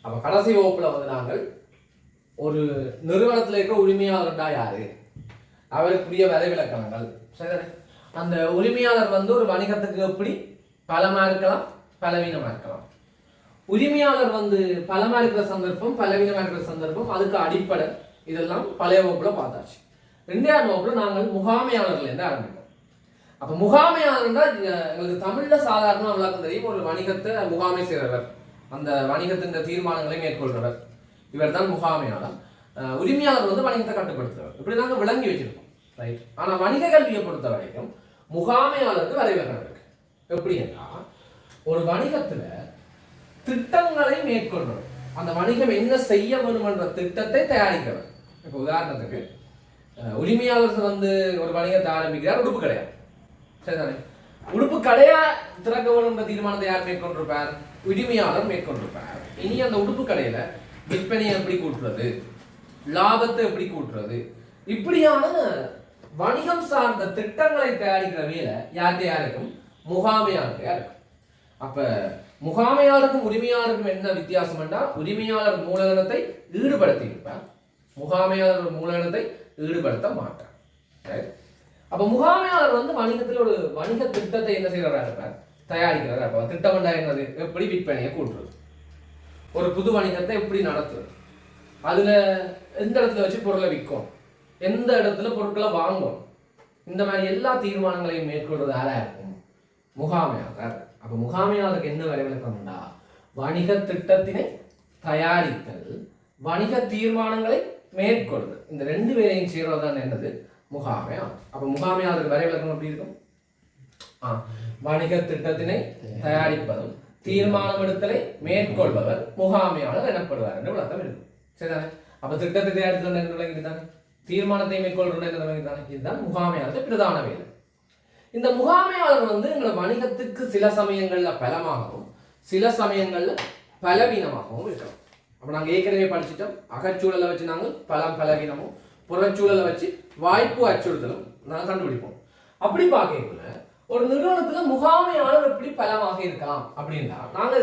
அப்போ கடைசி வகுப்புல வந்து நாங்கள் ஒரு நிறுவனத்தில் இருக்கிற உரிமையாளர்டா யாரு, அவருக்குரிய வரை விளக்கணங்கள், சரிதானே? அந்த உரிமையாளர் வந்து ஒரு வணிகத்துக்கு எப்படி பலமா இருக்கலாம், பலவீனமா இருக்கலாம். உரிமையாளர் வந்து பலமா இருக்கிற சந்தர்ப்பம், பலவீனமா இருக்கிற சந்தர்ப்பம், அதுக்கு அடிப்படை இதெல்லாம் பழைய வகுப்புல பார்த்தாச்சு. 2ஆம் வகுப்புல நாங்கள் முகாமையாளர்ல இருந்து ஆரம்பிப்போம். அப்ப முகாமையாளர்னா எங்களுக்கு தமிழ்ல சாதாரண விளக்கம் தெரியும், ஒரு வணிகத்தை முகாமை செய்கிறவர், அந்த வணிகத்தின் தீர்மானங்களை மேற்கொள்றவர், இவர் தான் முகாமையாளர். உரிமையாளர் வந்து வணிகத்தை கட்டுப்படுத்துறவர். இப்படி நாங்கள் விளங்கி வச்சிருக்கோம், ரைட்? ஆனா வணிக கல்வியை பொறுத்த வரைக்கும் முகாமையாளருக்கு வரைவிலக்கணம் இருக்கு. எப்படி என்றால், ஒரு வணிகத்துல திட்டங்களை மேற்கொள்றவர், அந்த வணிகம் என்ன செய்ய வேண்டும் என்ற திட்டத்தை தயாரிக்கிறவர். இப்போ உதாரணத்துக்கு உரிமையாளர் வந்து ஒரு வணிகத்தை ஆரம்பிக்கிறார், உடுப்பு கிடையாது, சரிதானே? உடுப்பு கடையா திறக்க வேண்டும் என்ற தீர்மானத்தை யார் மேற்கொண்டிருப்பார்? உரிமையாளர் மேற்கொண்டிருப்பார். இனி அந்த உடுப்பு கடையில விற்பனையை எப்படி கூட்டுறது, லாபத்தை எப்படி கூட்டுறது, இப்படியான வணிகம் சார்ந்த திட்டங்களை தயாரிக்கிற வேலை யார்கிட்டயா இருக்கும்? முகாமையாளர்கிட்டயா இருக்கும். அப்ப முகாமையாளருக்கும் உரிமையாளருக்கும் என்ன வித்தியாசம் என்றால், உரிமையாளர் மூலதனத்தை ஈடுபடுத்தி இருப்பார், முகாமையாளர் மூலதனத்தை ஈடுபடுத்த மாட்டார். அப்ப முகாமையாளர் வந்து வணிகத்தில் ஒரு வணிக திட்டத்தை என்ன செய்யறதா இருப்பார்? தயாரிக்கிறதா இருப்பார். திட்டம் என்றால் என்னது? எப்படி விற்பனையை கூட்டுறது, ஒரு புது வணிகத்தை எப்படி நடத்துறது, அதுல எந்த இடத்துல வச்சு பொருளை விற்கும், எந்த இடத்துல பொருட்களை வாங்கும், இந்த மாதிரி எல்லா தீர்மானங்களையும் மேற்கொள்றது யாரா இருக்கும்? முகாமையாளர். அப்ப முகாமையாளருக்கு என்ன வரைவிலக்கணும்டா, வணிக திட்டத்தினை தயாரித்தல், வணிக தீர்மானங்களை மேற்கொள்வது, இந்த 2 பேரையும் செய்யறதுதான் என்னது? முகாமையாளர். அப்ப முகாமையாளருக்கு வரைவிலக்கணம் எப்படி இருக்கும்? வணிக திட்டத்தினை தயாரிப்பதும் தீர்மானம் எடுத்தலை மேற்கொள்பவர் முகாமையாளர் எனப்படுவார் என்று விளக்கம் இருக்கும், சரிதானே? அப்ப திட்டத்தை தயாரித்தல் என்று விளங்கிட்டாங்க, தீர்மானத்தை மேற்கொள்றது என்று விளங்கிட்டாங்க. இதுதான் முகாமையாளர் பிரதான வேலை. இந்த முகாமையாளர் வந்து எங்களை வணிகத்துக்கு சில சமயங்கள்ல பலமாகவும் சில சமயங்கள்ல பலவீனமாகவும் இருக்கணும். அப்ப நாங்க ஏற்கனவே படிச்சுட்டோம், அகச்சூழலை வச்சு நாங்கள் பலவீனமும், புறச்சூழலை வச்சு வாய்ப்பு அச்சுறுத்தலும் நாங்கள் கண்டுபிடிப்போம். அப்படி பார்க்கல ஒரு நிறுவனத்துல முகாமையாளர் எப்படி பலமாக இருக்கலாம் அப்படின்னா, நாங்க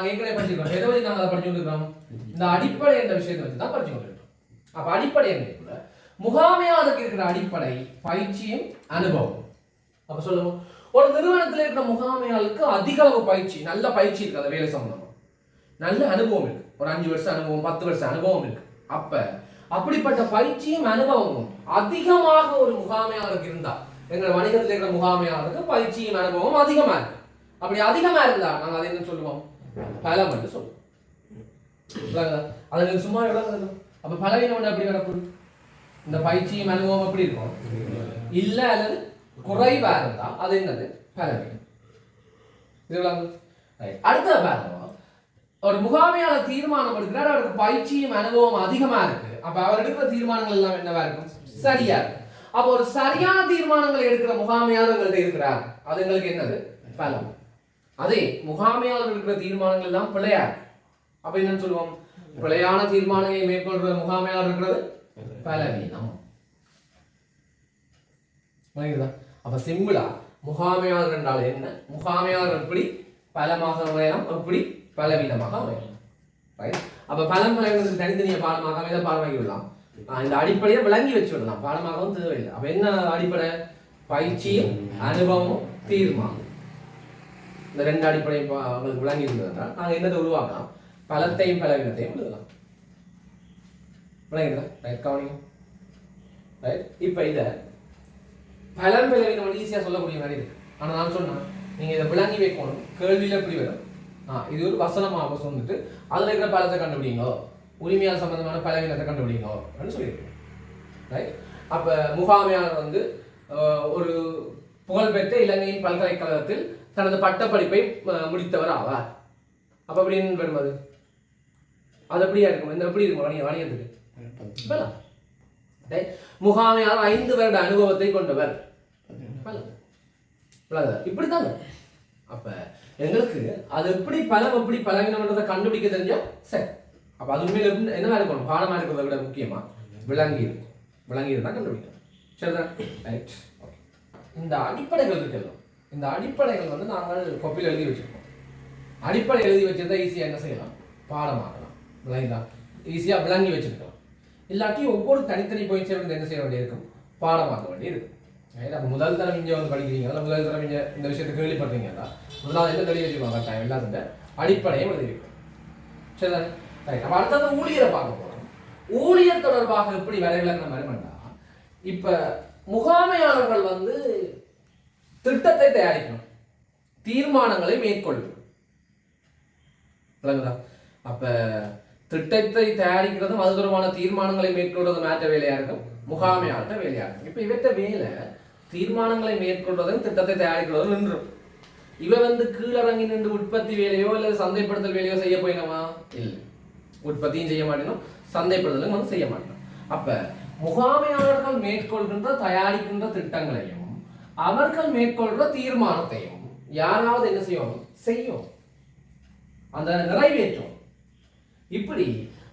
ஏற்கனவே படிச்சிருக்கோம். எதை வச்சு நாங்கள் அதை படிச்சு கொண்டிருக்கிறோம்? இந்த அடிப்படை என்ற விஷயத்தை வச்சு தான் படிச்சு கொண்டிருக்கோம். அப்ப அடிப்படை என்ன? முகாமையாளருக்கு இருக்கிற அடிப்படை பயிற்சியும் அனுபவம். அப்ப சொல்லுவோம், ஒரு நிறுவனத்தில் இருக்கிற முகாமையாளருக்கு அதிக அளவு பயிற்சி, நல்ல பயிற்சி இருக்கு, அந்த வேலை சம்பந்தமா நல்ல அனுபவம் இருக்கு, ஒரு 5 வருஷம் அனுபவம், 10 வருஷம் அனுபவம் இருக்கு. அப்ப அப்படிப்பட்ட பயிற்சியும் அனுபவமும் அதிகமாக ஒரு முகாமையாளருக்கு இருந்தா, எங்கள் வணிகத்தில் இருக்கிற முகாமையாளருக்கு பயிற்சியும் அனுபவம் அதிகமா இருக்கு. அப்படி அதிகமா இருந்தா நாங்க அதை என்ன சொல்லுவோம்? பலம் என்று சொல்லுவோம். அது சும்மா எவ்வளவு? அப்ப பலவீனம் எப்படி வரப்போகுது? இந்த பயிற்சியும் அனுபவம் எப்படி இருக்கும்? இல்ல அல்லது குறைவா இருந்தா அது என்னது? பலவீனம். அடுத்த பாருங்க, ஒரு முகாமையாளர் தீர்மானம் எடுக்கிறார், அவருக்கு பயிற்சியும் அனுபவம் அதிகமா இருக்கு. அப்ப அவர் எடுக்கிற தீர்மானங்கள் எல்லாம் என்னவா இருக்கும்? சரியா இருக்கு. அப்ப ஒரு சரியான தீர்மானங்களை எடுக்கிற முகாமையாளர்கள் இருக்கிறார், அது எங்களுக்கு என்னது? பலம். அதே முகாமையாளர் எடுக்கிற தீர்மானங்கள் எல்லாம் பிழையா இருக்கு, அப்ப என்னன்னு சொல்லுவோம்? பிழையான தீர்மானங்களை மேற்கொள்ற முகாமையாளர் இருக்கிறது பலவீனம். அப்ப சிம்பிளா முகாமையாளர் என்றால் என்ன, முகாமையாளர் எப்படி பலமாக அமையலாம், எப்படி பலவீனமாக அமையலாம். அப்ப பலம் பலவீனத்துக்கு தனித்தனிய பாடமாக இதை பாடமாக்கி விடலாம். இந்த அடிப்படையை விளங்கி வச்சு விடலாம், பாடமாகவும் தேவையில்லை. அப்ப என்ன அடிப்படை? பயிற்சியும் அனுபவமும் தீர்மானம், இந்த 2 அடிப்படை அவங்களுக்கு விளங்கி இருந்ததுனால் நாங்க என்னதை உருவாக்கலாம்? பலத்தையும் பலவீனத்தையும் எழுதலாம். விளங்கிடுதா? ரைட், கவனிங்க. ரைட், இப்ப இத பலம் பலவீனம் ஈஸியா சொல்லக்கூடிய மாதிரி இருக்கு. ஆனா நான் சொன்னேன், நீங்க இதை விளங்கி வைக்கணும். கேள்வியில எப்படி வரும்? இது ஒரு வசனமாக சொல்லிட்டு அதுல இருக்கிற பலத்தை கண்டுபிடிங்கோ, உரிமையாளர் சம்பந்தமான பலவீனத்தை கண்டுபிடிங்கோ அப்படின்னு சொல்லியிருக்கோம். ரைட், அப்ப முகாமையாளர் வந்து ஒரு புகழ்பெற்ற இலங்கையின் பல்கலைக்கழகத்தில் தனது பட்டப்படிப்பை முடித்தவர் ஆவார். அப்ப அப்படின்னு வருவது அது எப்படியா இருக்கும்? இந்த எப்படி இருக்கும் வணிகத்துக்கு? முகாமையாளர் 5 வருட அனுபவத்தை கொண்டவர், இப்படித்தாங்க. அப்ப எங்களுக்கு அது எப்படி பலம் எப்படி பலவீனம்ன்றதை கண்டுபிடிக்க தெரிஞ்சா சரி. அப்ப அது உண்மையில என்னவா இருக்கணும்? பாடமா இருக்கிறத விட முக்கியமா விளங்கி இருக்கும். விளங்கி இருந்தா கண்டுபிடிக்கணும், சரிதான்? ரைட். இந்த அடிப்படைகள் இருக்குல்ல, இந்த அடிப்படைகள் நாங்கள் கொப்பியில் எழுதி வச்சிருக்கோம். அடிப்படை எழுதி வச்சிருந்தா ஈஸியா என்ன செய்யலாம்? பாடமாக்கலாம். விளங்குதா? ஈஸியாக விளங்கி வச்சுருக்கலாம். இல்லாட்டி ஒவ்வொரு தனித்தனி பாயிண்ட்ஸை வந்து என்ன செய்ய வேண்டியிருக்கும், பாடமாக்க வேண்டியிருக்கும். அப்போ முதல் தரம் இங்கே வந்து படிக்கிறீங்களா, முதல் தரம் இங்கே இந்த விஷயத்தை கேள்விப்படுறீங்களா, முதலாவது என்ன தெளிவு வச்சுக்கோங்க. கட்டாயம் எல்லாத்துக்கு அடிப்படையை எழுதியிருக்கும். சரி தானே? ரைட். அப்போ அடுத்தது ஊழியரை பார்க்க போகிறோம். ஊழியர் தொடர்பாக எப்படி வரைவிலக்கணம் வருமெண்டா, இப்போ முகாமையாளர்கள் வந்து திட்டத்தை தயாரிக்கணும், தீர்மானங்களை மேற்கொள்ளணும். அப்ப திட்டத்தை தயாரிக்கிறதும் அது தொடர்பான தீர்மானங்களை மேற்கொள்வதும் ஆற்ற வேலையா இருக்கும், முகாமையாளர் வேலையா இருக்கும். இப்ப இவற்ற வேலை தீர்மானங்களை மேற்கொள்வதும் திட்டத்தை தயாரிக்கிறதும் நின்றும். இவ வந்து கீழறங்கி நின்று உற்பத்தி வேலையோ அல்லது சந்தைப்படுத்தல் வேலையோ செய்ய போயினவா இல்லை, உற்பத்தியும் செய்ய மாட்டேனும் சந்தைப்படுத்தலும் வந்து செய்ய மாட்டோம். அப்ப முகாமையாளர்கள் மேற்கொள்கின்ற தயாரிக்கின்ற திட்டங்களையும் அவர்கள் மேற்கொள்கிற தீர்மானத்தையும் யாராவது என்ன செய்யும், அந்த நிறைவேற்றும். இப்படி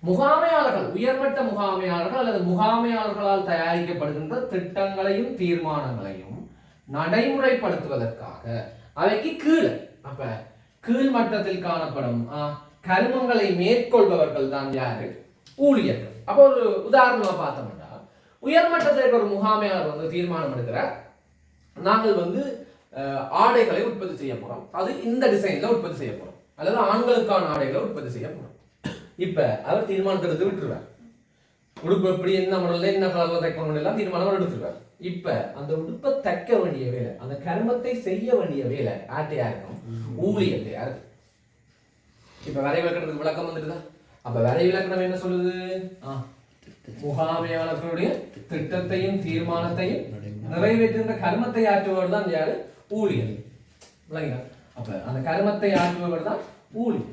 முகாமையாளர்கள், உயர்மட்ட முகாமையாளர்கள் அல்லது முகாமையாளர்களால் தயாரிக்கப்படுகின்ற திட்டங்களையும் தீர்மானங்களையும் நடைமுறைப்படுத்துவதற்காக அவைக்கு கீழே, அப்ப கீழ்மட்டத்தில் காணப்படும் கருமங்களை மேற்கொள்பவர்கள் தான் யாரு, ஊழியர்கள். அப்போ ஒரு உதாரணமா பார்த்தோம்னா, உயர்மட்டத்தில் இருக்கிற ஒரு முகாமையாளர் வந்து தீர்மானம் எடுக்கிறார், நாங்கள் வந்து ஆடைகளை உற்பத்தி செய்ய போறோம், அது இந்த டிசைன்ல உற்பத்தி செய்ய போறோம், அல்லது ஆண்களுக்கான ஆடைகளை உற்பத்தி செய்ய போறோம். இப்ப அவர் தீர்மானத்தை விட்டுருவார், உடுப்பு எப்படி என்ன மாடல்ல என்ன கலர்ல தைக்கணும் எல்லாம் தீர்மானம் எடுத்துருவார். இப்ப அந்த உடுப்பை தைக்க வேண்டிய வேலை, அந்த கர்மத்தை செய்ய வேண்டிய வேலை ஆட்டையா இருக்கும், ஊழியத்தையா இருக்கும். இப்ப வரை விளக்கணத்துக்கு விளக்கம் வந்துட்டுதா? அப்ப வரை விளக்கணம் என்ன சொல்லுது, முகாமையாளர்களுடைய திட்டத்தையும் தீர்மானத்தையும் நிறைவேற்றுகின்ற கர்மத்தை ஆற்றுபவர் தான் யாரு, ஊழியர். அப்ப அந்த கர்மத்தை ஆற்றுபவர் தான் ஊழியர்.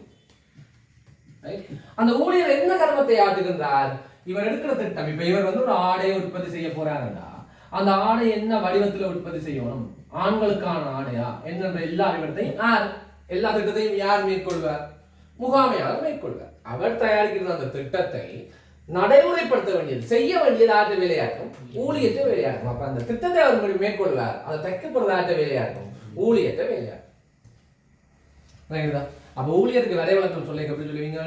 அந்த ஊழியர் என்ன கர்மத்தை ஆற்றுகின்றார், இவர் எடுக்கிற திட்டம். இப்ப இவர் வந்து ஒரு ஆடையை உற்பத்தி செய்ய போறாருன்னா, அந்த ஆடை என்ன வடிவத்துல உற்பத்தி செய்யணும், ஆண்களுக்கான ஆடையா என்னென்ற எல்லா விவரத்தையும் எல்லா திட்டத்தையும் யார் மேற்கொள்வார், முகாமையாளர் மேற்கொள்வார். அவர் தயாரிக்கிற அந்த திட்டத்தை நடைமுறைப்படுத்த வேண்டியது, செய்ய வேண்டியது ஆற்ற வேலையாகும், ஊழியற்ற வேலையாகும். அப்ப அந்த திட்டத்தை அவர் மேற்கொள்வார், அதை தைக்கப்படுறது ஆற்ற வேலையாகும், ஊழியற்ற வேலையாகும். அப்ப ஊழியருக்கு வரை விளக்கம் சொல்ல எப்படி சொல்லுவீங்க,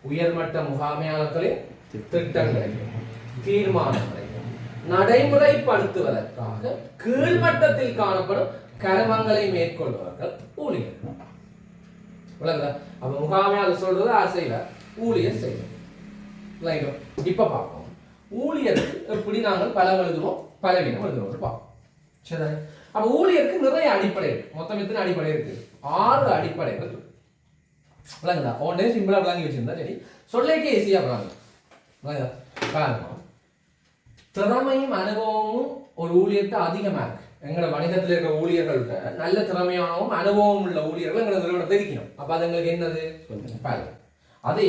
உயர்மட்ட முகாமையாளர்களின் திட்டங்களையும் தீர்மானங்களையும் நடைமுறைப்படுத்துவதற்காக கீழ்மட்டத்தில் காணப்படும் கர்மங்களை மேற்கொள்பவர்கள் ஊழியர்கள். விளங்குதா? அப்ப முகாமையாளர் சொல்றது யார் செய்வார், ஊழியர் செய்வார். இப்ப பார்ப்போம் ஊழியருக்கு எப்படி நாங்கள் பலம் எழுதுவோம், பலவீனம் எழுதுவோம் பார்ப்போம். சரி, அப்ப ஊழியருக்கு நிறைய அடிப்படை இருக்கு. மொத்தம் எத்தனை அடிப்படை இருக்கு, 6 அடிப்படைகள் இருக்கு. விளங்குதா? ஒன்னே சிம்பிளா விளங்கி வச்சிருந்தா சரி, சொல்லேக்கே ஈஸியா விளங்கும். காரணம் திறமையும் அனுபவமும் ஒரு ஊழியர்கிட்ட அதிகமா இருக்கு. எங்களோட வணிகத்தில் இருக்கிற ஊழியர்கள்ட்ட நல்ல திறமையானவும் அனுபவம் உள்ள ஊழியர்கள் எங்களை நிறுவனத்தை இருக்கணும். அப்ப அது எங்களுக்கு என்னது, பலம். அதே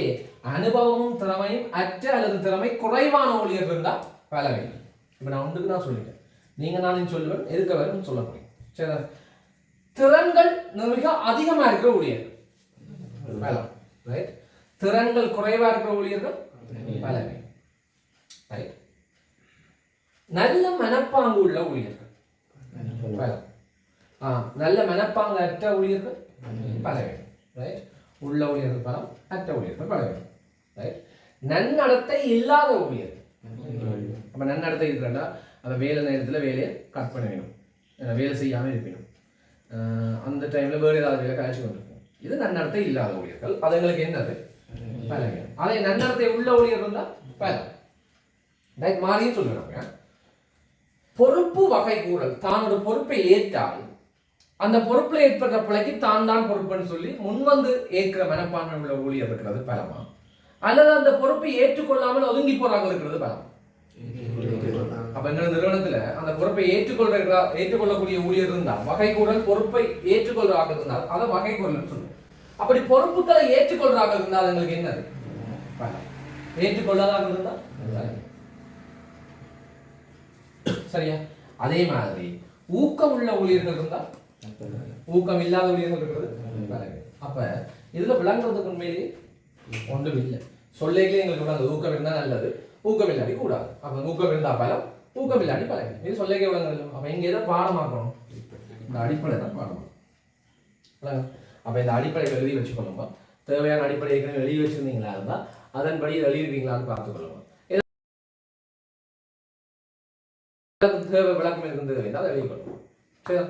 அனுபவமும் திறமையும் அற்ற அல்லது திறமை குறைவான ஊழியர்கள் இருந்தா பலவீனம். இப்ப நான் ஒன்றுக்கு நான் சொல்லிட்டேன், நீங்க நானும் சொல்லுவேன், எதுக்க வரும் சொல்ல முடியும். சரி, திறன்கள் மிக அதிகமா இருக்கிற ஊழியர்கள் பலம், ரைட். திறன்கள் குறைவா இருக்கிற ஊழியர்கள் பலவீனம், ரைட். நல்ல மனப்பாங்கு உள்ள ஊழியர்கள் பலம், நல்ல மனப்பாங்கு அற்ற ஊழியர்கள் பலவீனம், ரைட். உள்ள ஊழியர்கள் பலம், அற்ற ஊழியர்கள் பலவீனம், ரைட். நன்னடத்தை இல்லாத ஊழியர்கள். அப்ப நன்னடத்தை இருக்கிறா அந்த வேலை நேரத்தில் வேலையை கட் பண்ண வேணும், வேலை செய்யாமல் இருப்பினும் அந்த டைம்ல வேறு ஏதாவது வேலை கழிச்சு கொண்டிருக்கணும். இது நன்னடத்தை இல்லாத ஊழியர்கள். அது எங்களுக்கு என்னது, பலவீனம். அதே நன்னடத்தை உள்ள ஊழியர்கள் தான் பலம், ரைட். மாறியும் சொல்லுறாங்க. பொறுப்பு வகை கூறல், தான் ஒரு பொறுப்பை ஏற்றால் அந்த பொறுப்புல ஏற்பட்ட பிழைக்கு தான் தான் பொறுப்புன்னு சொல்லி முன்வந்து ஏற்கிற மனப்பான்மை உள்ள ஊழியர் இருக்கிறது பலமா, அல்லது அந்த பொறுப்பை ஏற்றுக்கொள்ளாமல் ஒதுங்கி போறாங்க இருக்கிறது பலமா? அப்ப எங்க நிறுவனத்துல அந்த பொறுப்பை ஏற்றுக்கொள்ளக்கூடிய ஊழியர் இருந்தால் வகை கூறல், பொறுப்பை ஏற்றுக்கொள்றாங்க இருந்தால் அதை வகை கூறல் சொல்லுவோம். அப்படி பொறுப்புகளை ஏற்றுக்கொள்றாங்க இருந்தால் எங்களுக்கு என்னது, பலம். ஏற்றுக்கொள்ளாதாக இருந்தா சரியா? அதே மாதிரி ஊக்கம் உள்ள ஊழியர்கள் இருந்தா, ஊக்கம் இல்லாத ஊழியர்கள் இருக்கிறது. அப்ப இதுல விளங்குறதுக்கு உண்மையிலேயே ஒன்றும் இல்லை. சொல்லேக்கே எங்களுக்கு விளங்குது, ஊக்கம் இருந்தா நல்லது, ஊக்கம் இல்லாடி கூடாது. அப்ப ஊக்கம் இருந்தா பலம், ஊக்கம் இல்லாடி பலம். இது சொல்லேக்கே விளங்குது. அப்ப இங்க எதை பாடமாக்கணும், இந்த அடிப்படை தான் பாடமாக்கணும். அப்ப இந்த அடிப்படை எழுதி வச்சுக்கணும்பா. தேவையான அடிப்படை எழுதி வச்சிருந்தீங்களா இருந்தா அதன்படி எழுதிருக்கீங்களான்னு பார்த்துக்கொள்ளுங்க. தேவை விளக்கம் இருக்கின்றது அதை எழுதிக்கொள்ளுங்க. சரி.